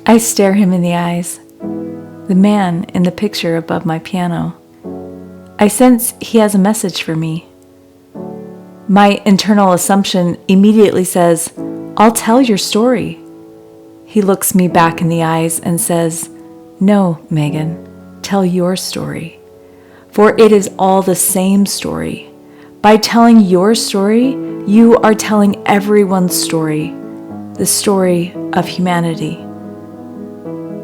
I stare him in the eyes, the man in the picture above my piano. I sense he has a message for me. My internal assumption immediately says, "I'll tell your story." He looks me back in the eyes and says, "No, Megan, tell your story. For it is all the same story. By telling your story, you are telling everyone's story, the story of humanity."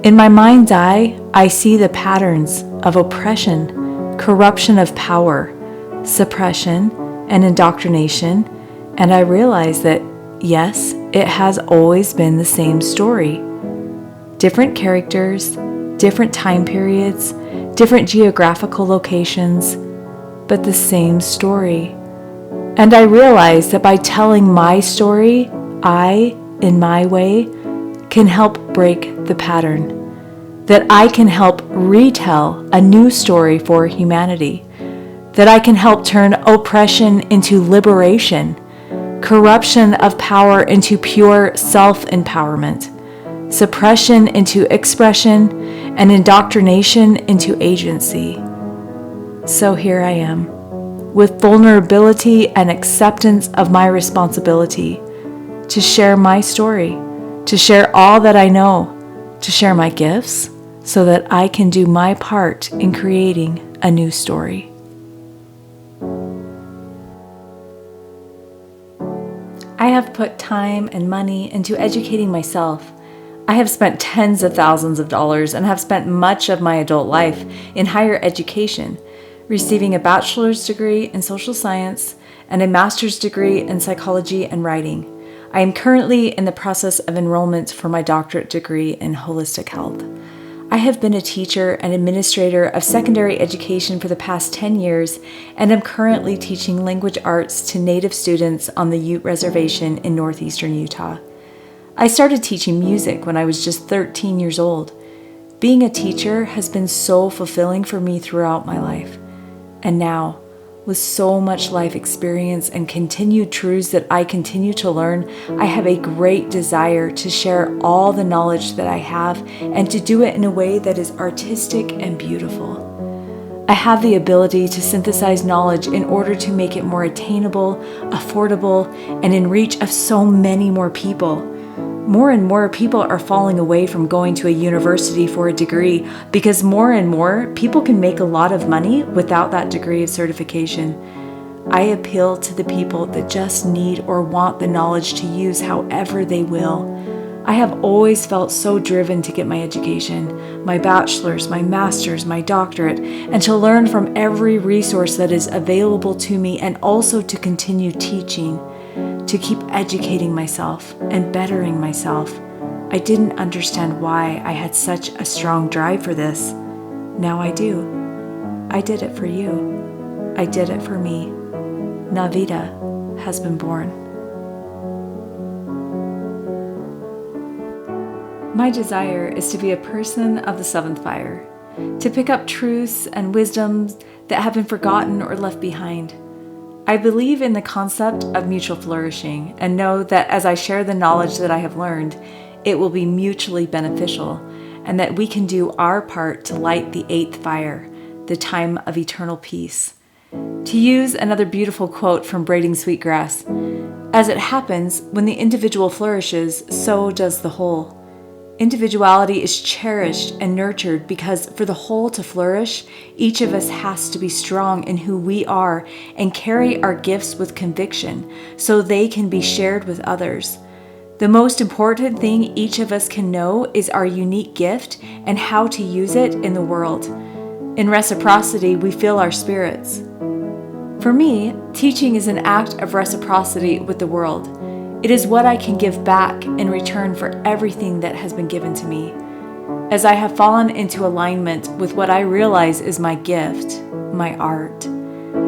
In my mind's eye, I see the patterns of oppression, corruption of power, suppression, and indoctrination, and I realize that, yes, it has always been the same story. Different characters, different time periods, different geographical locations, but the same story. And I realize that by telling my story, I, in my way, can help break the pattern. That I can help retell a new story for humanity. That I can help turn oppression into liberation, corruption of power into pure self-empowerment, suppression into expression, and indoctrination into agency. So here I am, with vulnerability and acceptance of my responsibility, to share my story, to share all that I know, to share my gifts, so that I can do my part in creating a new story. I have put time and money into educating myself. I have spent tens of thousands of dollars and have spent much of my adult life in higher education, receiving a bachelor's degree in social science and a master's degree in psychology and writing. I am currently in the process of enrollment for my doctorate degree in holistic health. I have been a teacher and administrator of secondary education for the past 10 years and am currently teaching language arts to Native students on the Ute Reservation in northeastern Utah. I started teaching music when I was just 13 years old. Being a teacher has been so fulfilling for me throughout my life. And now, with so much life experience and continued truths that I continue to learn, I have a great desire to share all the knowledge that I have and to do it in a way that is artistic and beautiful. I have the ability to synthesize knowledge in order to make it more attainable, affordable, and in reach of so many more people. More and more people are falling away from going to a university for a degree because more and more people can make a lot of money without that degree of certification. I appeal to the people that just need or want the knowledge to use however they will. I have always felt so driven to get my education, my bachelor's, my master's, my doctorate, and to learn from every resource that is available to me, and also to continue teaching, to keep educating myself and bettering myself. I didn't understand why I had such a strong drive for this. Now I do. I did it for you. I did it for me. Navida has been born. My desire is to be a person of the seventh fire, to pick up truths and wisdoms that have been forgotten or left behind. I believe in the concept of mutual flourishing and know that as I share the knowledge that I have learned, it will be mutually beneficial, and that we can do our part to light the eighth fire, the time of eternal peace. To use another beautiful quote from Braiding Sweetgrass, as it happens, when the individual flourishes, so does the whole. Individuality is cherished and nurtured because for the whole to flourish, each of us has to be strong in who we are and carry our gifts with conviction so they can be shared with others. The most important thing each of us can know is our unique gift and how to use it in the world. In reciprocity, we fill our spirits. For me, teaching is an act of reciprocity with the world. It is what I can give back in return for everything that has been given to me. As I have fallen into alignment with what I realize is my gift, my art,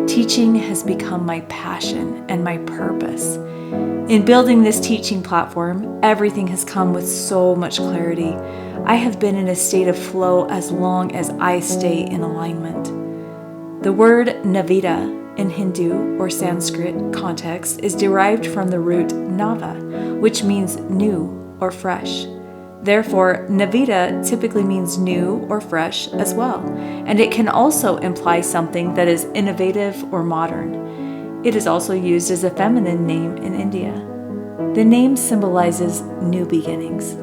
teaching has become my passion and my purpose. In building this teaching platform, everything has come with so much clarity. I have been in a state of flow as long as I stay in alignment. The word Navida in Hindu or Sanskrit context is derived from the root nava, which means new or fresh. Therefore, Navida typically means new or fresh as well, and it can also imply something that is innovative or modern. It is also used as a feminine name in India. The name symbolizes new beginnings,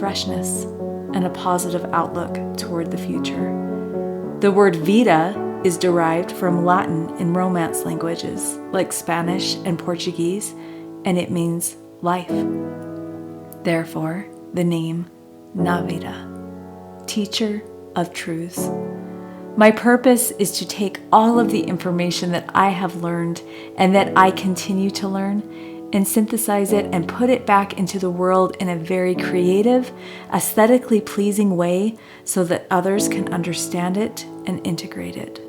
freshness, and a positive outlook toward the future. The word Vida is derived from Latin and Romance languages like Spanish and Portuguese, and it means life. Therefore, the name Navida, teacher of truths. My purpose is to take all of the information that I have learned and that I continue to learn and synthesize it and put it back into the world in a very creative, aesthetically pleasing way so that others can understand it and integrate it.